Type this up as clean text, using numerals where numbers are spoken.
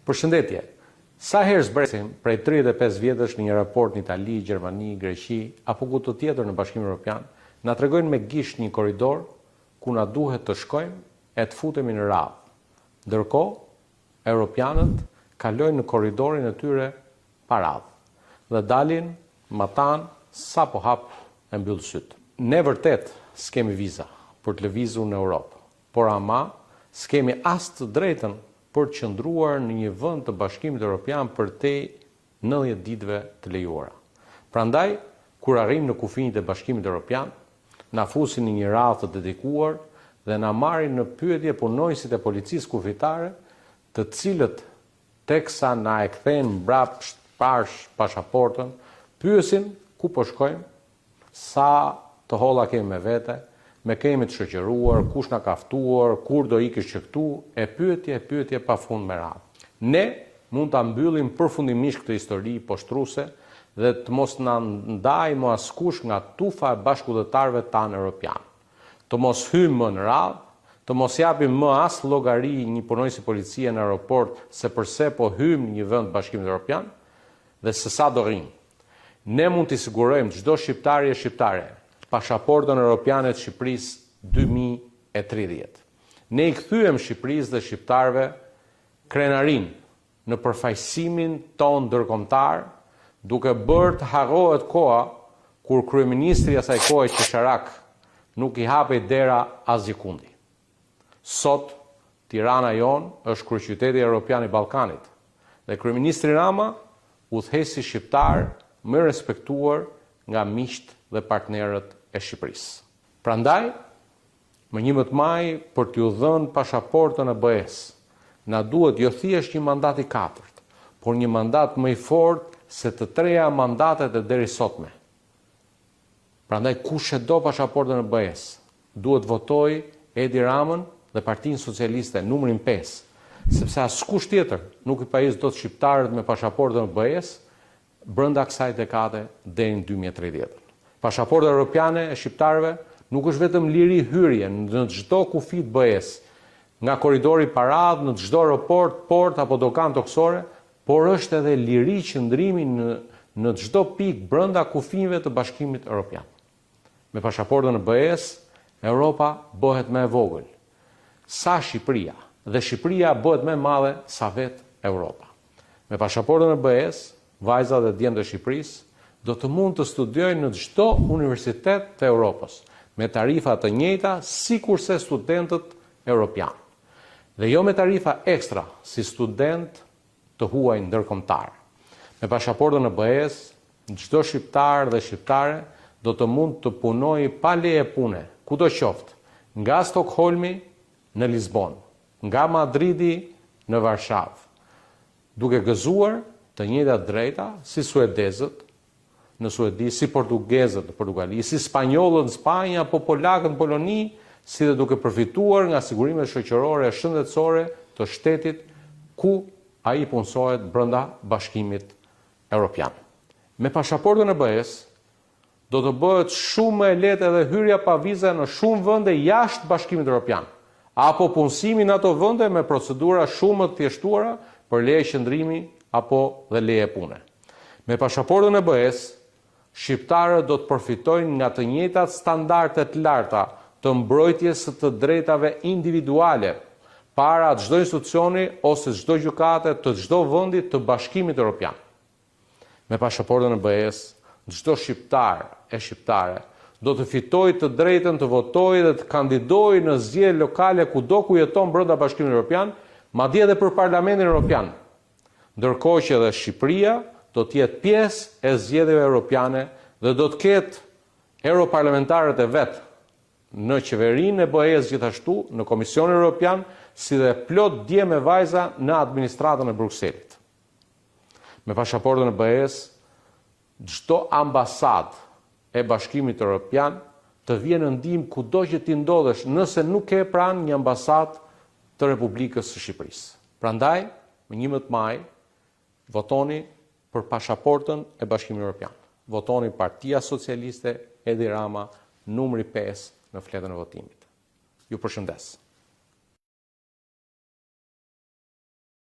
Përshëndetje. Sa herë zbresim prej 35 vjetësh në një raport në Itali, Gjermani, Greqi apo ku të tjetër në Bashkimin Evropian, na tregojnë me gisht një korridor ku na duhet të shkojmë e të futemi në radhë. Ndërkohë, europianët kalojnë në korridorin e tyre pa radhë dhe dalin matan sa po hap e mbyll syt. Ne vërtet s'kemi viza për të lëvizur në Europë, por ama s'kemi as të drejtën për të qëndruar në një vend të Bashkimit Evropian përtej 90 ditëve të lejuara. Prandaj, kur arrim në kufinjtë e Bashkimit Evropian, na fusin në një radhë të dedikuar dhe na marrin në pyetje punonësit e policisë kufitare, të cilët teksa na e kthejnë mbrapsht pasaportën, pyesin ku po shkojmë, sa të holla kemi me vete, me kemi të shoqëruar, kush na ka ftuar, kur do ikish që këtu, e pyetje pafund me radhë. Ne mund ta mbyllim përfundimisht këtë histori poshtruese dhe të mos na ndajë më askush nga tufa e bashkëudhëtarëve tanë europian. Të mos hyjmë më në radhë, të mos japim më as llogari një punonjësi policie në aeroport se përse po hyjmë në një vend të Bashkimit Evropian dhe se sa do rrim. Ne mund t'i sigurojmë çdo shqiptari e shqiptare pasaportën europiane të Shqipërisë 2030. Ne i kthyem Shqipërisë dhe shqiptarëve krenarin në përfaqësimin ton ndërkombëtar, duke bërë të harrohet koha kur kryeministri i asaj kohe Qesharak nuk i hapej dera asgjikundi. Sot Tirana jon është kryeqyteti evropian i Ballkanit dhe kryeministri Rama udhëhesi shqiptar më respektuar nga miqtë dhe partnerët e Shqipërisë. Prandaj, më 11 maj për t'ju dhënë pasaportën e BE-s, na duhet jo thjesht një mandat i katërt, por një mandat më i fortë se të treja mandatet e deri sotme. Prandaj kush e do pasaportën e BE-s, duhet votoj Edi Ramën dhe Partinë Socialiste numrin 5, sepse askush tjetër nuk i pajis dot shqiptarët me pasaportën e BE-s brenda kësaj dekade deri në 2030. Pasaporta europiane e shqiptarëve nuk është vetëm liri hyrje në çdo kufi të BE-s, nga korridori parad në çdo aeroport, port apo dogan toksore, por është edhe liri qëndrimi në çdo pikë brenda kufive të Bashkimit Evropian. Me pasaportën e BE-s, Europa bëhet më e vogël sa Shqipëria dhe Shqipëria bëhet më e madhe sa vetë Europa. Me pasaportën e BE-s, vajzat dhe djemtë e Shqipërisë do të mund të studiojnë në çdo universitet të Europës, me tarifa të njëjta sikurse studentët europian. Dhe jo me tarifa ekstra si student të huaj ndërkombëtar. Me pasaportën e BE-s, çdo shqiptar dhe shqiptare do të mund të punojë pa leje pune, kudo qoftë, nga Stokholmi në Lisbon, nga Madridi në Varshavë, duke gëzuar të njëjtat drejta si suedezët në Suedi, si portugezët në Portugali, si spanjollët në Spanjë apo polakët në Poloni, si dhe duke përfituar nga sigurimet shoqërore e shëndetësore të shtetit ku ai punësohet brenda Bashkimit Evropian. Me pasaportën e BE-s do të bëhet shumë më e lehtë edhe hyrja pa vize në shumë vende jashtë Bashkimit Evropian, apo punësimi në ato vende me procedura shumë më të thjeshtuara për leje qëndrimi apo dhe leje pune. Me pasaportën e BE-s, shqiptarët do të përfitojnë nga të njëjtat standarde të larta të mbrojtjes së të drejtave individuale para çdo institucioni ose çdo gjykate të çdo vendi të Bashkimit Evropian. Me pasaportën e BE-s, çdo shqiptar e shqiptare do të fitojë të drejtën të votojë dhe të kandidojë në zgjedhje lokale kudo ku jeton brenda Bashkimit Evropian, madje edhe për Parlamentin Evropian. Ndërkohë që edhe Shqipëria do të jetë pjesë e zgjedhjeve europiane dhe do të ketë europarlamentarët e vet në qeverinë e BE-s gjithashtu, në Komisionin Evropian, si dhe plot dje me vajza në administratën e Brukselit. Me pasaportën e BE-s, çdo ambasadë e Bashkimit Evropian të vjen në ndihmë kudo që ti ndodhesh nëse nuk ke pranë një ambasadë të Republikës së Shqipërisë. Prandaj, më 11 maj, votoni për pasaportën e Bashkimit Evropian. Votoni Partia Socialiste Edi Rama, numri 5 në fletën e votimit. Ju përshëndes.